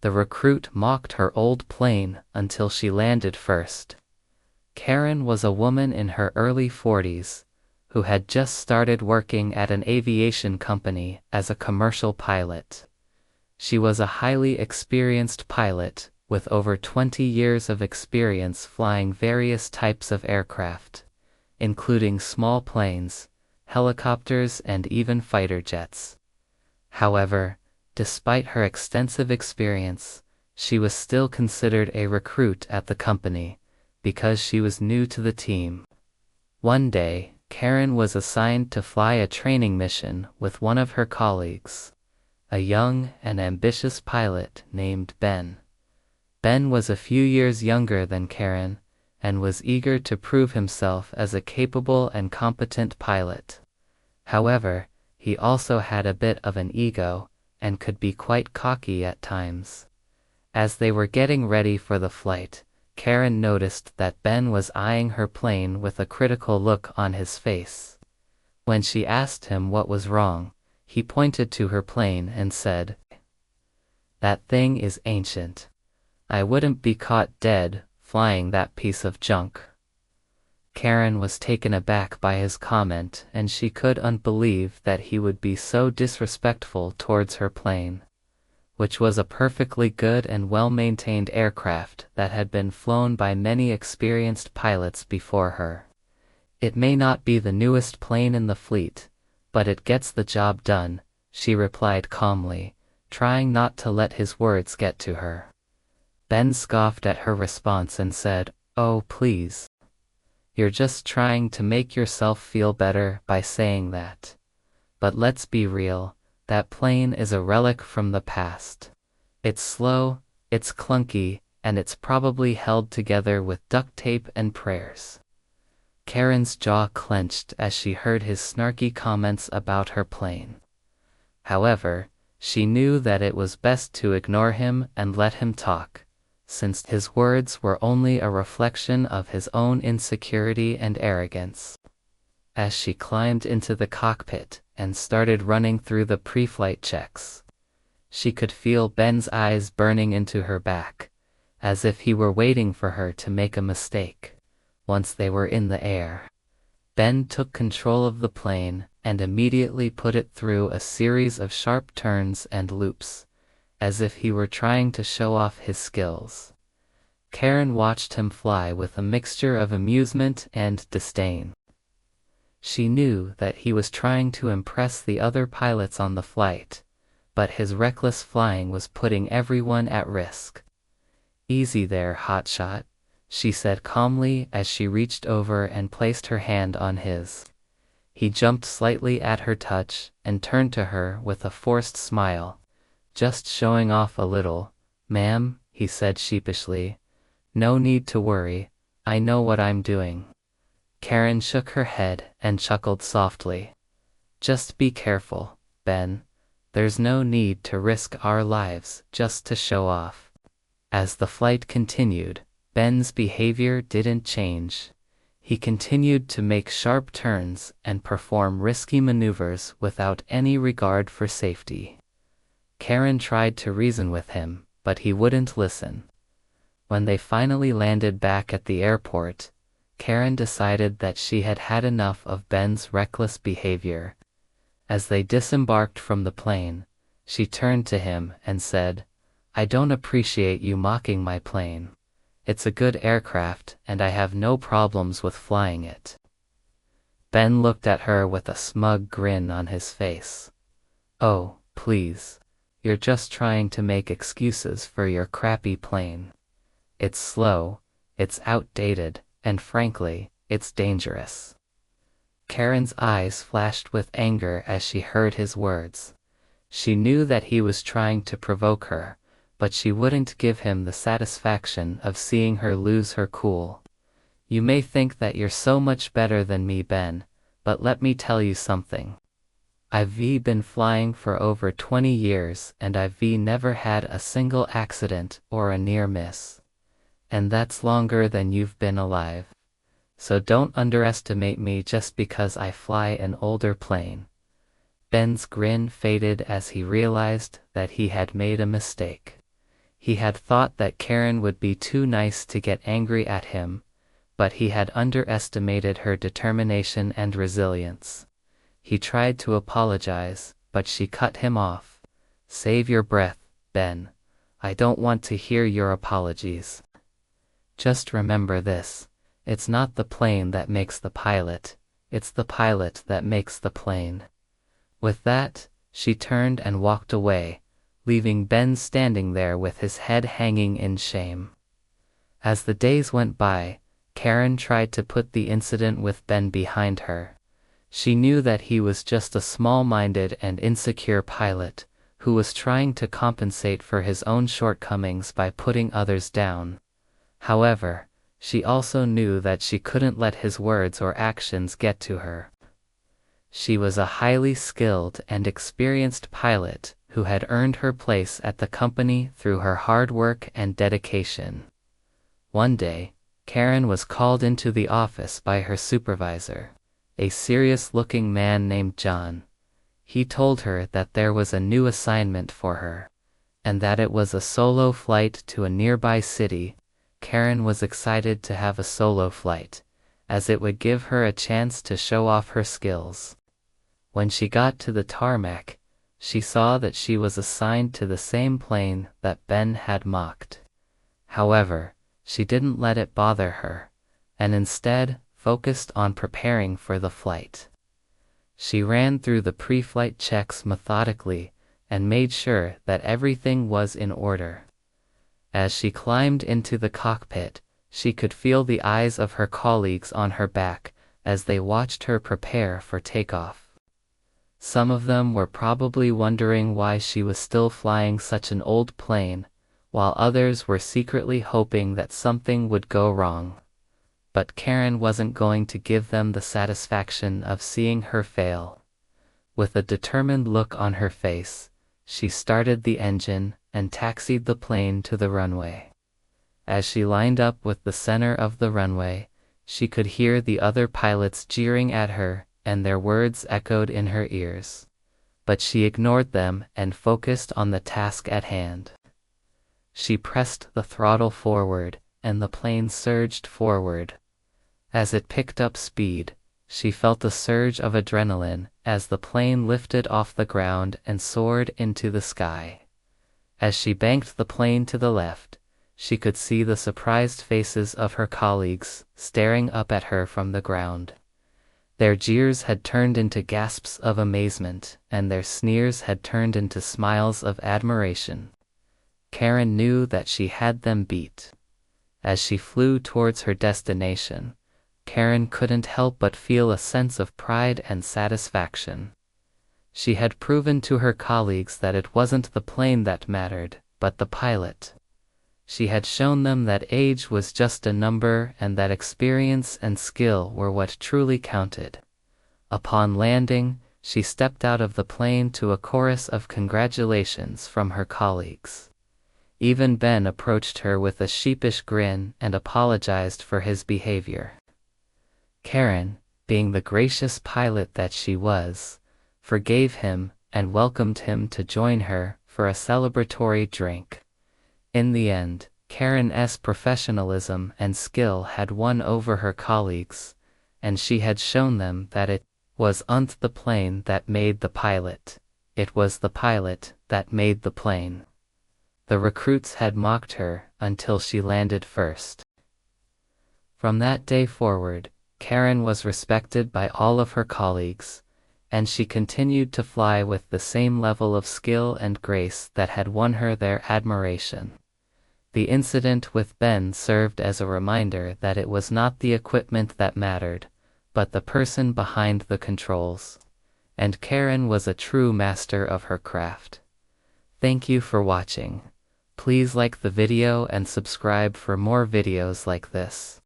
The recruit mocked her old plane until she landed first. Karen was a woman in her early 40s who had just started working at an aviation company as a commercial pilot. She was a highly experienced pilot with over 20 years of experience flying various types of aircraft, including small planes, helicopters, and even fighter jets. However, despite her extensive experience, she was still considered a recruit at the company because she was new to the team. One day, Karen was assigned to fly a training mission with one of her colleagues, a young and ambitious pilot named Ben. Ben was a few years younger than Karen and was eager to prove himself as a capable and competent pilot. However, he also had a bit of an ego and could be quite cocky at times. As they were getting ready for the flight, Karen noticed that Ben was eyeing her plane with a critical look on his face. When she asked him what was wrong, he pointed to her plane and said, "That thing is ancient. I wouldn't be caught dead flying that piece of junk." Karen was taken aback by his comment, and she couldn't believe that he would be so disrespectful towards her plane, which was a perfectly good and well-maintained aircraft that had been flown by many experienced pilots before her. "It may not be the newest plane in the fleet, but it gets the job done," she replied calmly, trying not to let his words get to her. Ben scoffed at her response and said, "Oh, please. You're just trying to make yourself feel better by saying that. But let's be real, that plane is a relic from the past. It's slow, it's clunky, and it's probably held together with duct tape and prayers." Karen's jaw clenched as she heard his snarky comments about her plane. However, she knew that it was best to ignore him and let him talk, since his words were only a reflection of his own insecurity and arrogance. As she climbed into the cockpit and started running through the pre-flight checks, she could feel Ben's eyes burning into her back, as if he were waiting for her to make a mistake. Once they were in the air, Ben took control of the plane and immediately put it through a series of sharp turns and loops, as if he were trying to show off his skills. Karen watched him fly with a mixture of amusement and disdain. She knew that he was trying to impress the other pilots on the flight, but his reckless flying was putting everyone at risk. "Easy there, hotshot," she said calmly as she reached over and placed her hand on his. He jumped slightly at her touch and turned to her with a forced smile. "Just showing off a little, ma'am," he said sheepishly. "No need to worry, I know what I'm doing." Karen shook her head and chuckled softly. "Just be careful, Ben. There's no need to risk our lives just to show off." As the flight continued, Ben's behavior didn't change. He continued to make sharp turns and perform risky maneuvers without any regard for safety. Karen tried to reason with him, but he wouldn't listen. When they finally landed back at the airport, Karen decided that she had had enough of Ben's reckless behavior. As they disembarked from the plane, she turned to him and said, "I don't appreciate you mocking my plane. It's a good aircraft and I have no problems with flying it." Ben looked at her with a smug grin on his face. "Oh, please. You're just trying to make excuses for your crappy plane. It's slow, it's outdated, and frankly, it's dangerous." Karen's eyes flashed with anger as she heard his words. She knew that he was trying to provoke her, but she wouldn't give him the satisfaction of seeing her lose her cool. "You may think that you're so much better than me, Ben, but let me tell you something. I've been flying for over 20 years and I've never had a single accident or a near miss. And that's longer than you've been alive. So don't underestimate me just because I fly an older plane." Ben's grin faded as he realized that he had made a mistake. He had thought that Karen would be too nice to get angry at him, but he had underestimated her determination and resilience. He tried to apologize, but she cut him off. "Save your breath, Ben. I don't want to hear your apologies. Just remember this. It's not the plane that makes the pilot, it's the pilot that makes the plane." With that, she turned and walked away, leaving Ben standing there with his head hanging in shame. As the days went by, Karen tried to put the incident with Ben behind her. She knew that he was just a small-minded and insecure pilot, who was trying to compensate for his own shortcomings by putting others down. However, she also knew that she couldn't let his words or actions get to her. She was a highly skilled and experienced pilot who had earned her place at the company through her hard work and dedication. One day, Karen was called into the office by her supervisor, a serious-looking man named John. He told her that there was a new assignment for her, and that it was a solo flight to a nearby city. Karen was excited to have a solo flight, as it would give her a chance to show off her skills. When she got to the tarmac, she saw that she was assigned to the same plane that Ben had mocked. However, she didn't let it bother her, and instead focused on preparing for the flight. She ran through the pre-flight checks methodically and made sure that everything was in order. As she climbed into the cockpit, she could feel the eyes of her colleagues on her back as they watched her prepare for takeoff. Some of them were probably wondering why she was still flying such an old plane, while others were secretly hoping that something would go wrong. But Karen wasn't going to give them the satisfaction of seeing her fail. With a determined look on her face, she started the engine and taxied the plane to the runway. As she lined up with the center of the runway, she could hear the other pilots jeering at her, and their words echoed in her ears. But she ignored them and focused on the task at hand. She pressed the throttle forward, and the plane surged forward. As it picked up speed, she felt a surge of adrenaline as the plane lifted off the ground and soared into the sky. As she banked the plane to the left, she could see the surprised faces of her colleagues staring up at her from the ground. Their jeers had turned into gasps of amazement, and their sneers had turned into smiles of admiration. Karen knew that she had them beat. As she flew towards her destination, Karen couldn't help but feel a sense of pride and satisfaction. She had proven to her colleagues that it wasn't the plane that mattered, but the pilot. She had shown them that age was just a number and that experience and skill were what truly counted. Upon landing, she stepped out of the plane to a chorus of congratulations from her colleagues. Even Ben approached her with a sheepish grin and apologized for his behavior. Karen, being the gracious pilot that she was, forgave him and welcomed him to join her for a celebratory drink. In the end, Karen's professionalism and skill had won over her colleagues, and she had shown them that it wasn't the plane that made the pilot, it was the pilot that made the plane. The recruits had mocked her until she landed first. From that day forward, Karen was respected by all of her colleagues, and she continued to fly with the same level of skill and grace that had won her their admiration. The incident with Ben served as a reminder that it was not the equipment that mattered, but the person behind the controls. And Karen was a true master of her craft. Thank you for watching. Please like the video and subscribe for more videos like this.